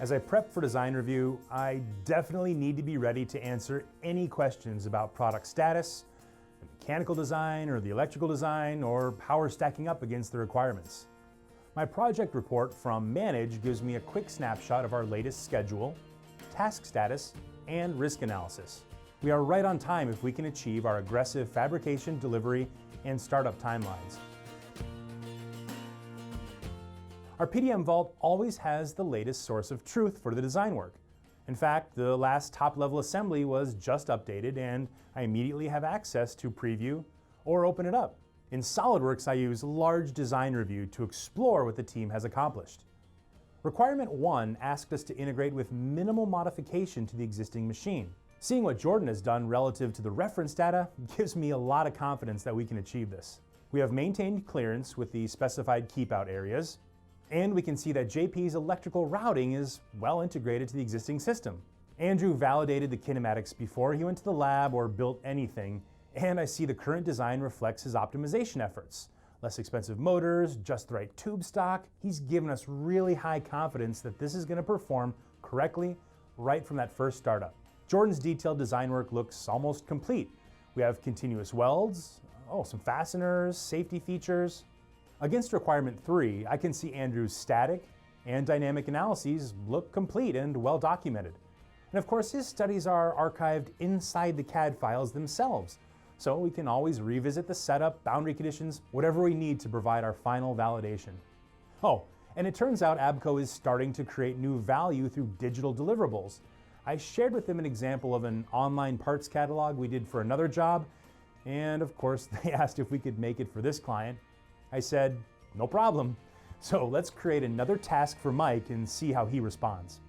As I prep for design review, I definitely need to be ready to answer any questions about product status, the mechanical design or the electrical design, or how we're stacking up against the requirements. My project report from Manage gives me a quick snapshot of our latest schedule, task status, and risk analysis. We are right on time if we can achieve our aggressive fabrication, delivery, and startup timelines. Our PDM Vault always has the latest source of truth for the design work. In fact, the last top-level assembly was just updated, and I immediately have access to preview or open it up. In SOLIDWORKS, I use large design review to explore what the team has accomplished. Requirement 1 asked us to integrate with minimal modification to the existing machine. Seeing what Jordan has done relative to the reference data gives me a lot of confidence that we can achieve this. We have maintained clearance with the specified keep-out areas, and we can see that JP's electrical routing is well integrated to the existing system. Andrew validated the kinematics before he went to the lab or built anything, and I see the current design reflects his optimization efforts. Less expensive motors, just the right tube stock. He's given us really high confidence that this is going to perform correctly right from that first startup. Jordan's detailed design work looks almost complete. We have continuous welds, some fasteners, safety features. Against requirement 3, I can see Andrew's static and dynamic analyses look complete and well documented. And of course, his studies are archived inside the CAD files themselves, so we can always revisit the setup, boundary conditions, whatever we need to provide our final validation. Oh, and it turns out ABCO is starting to create new value through digital deliverables. I shared with them an example of an online parts catalog we did for another job, and of course, they asked if we could make it for this client. I said, no problem. So let's create another task for Mike and see how he responds.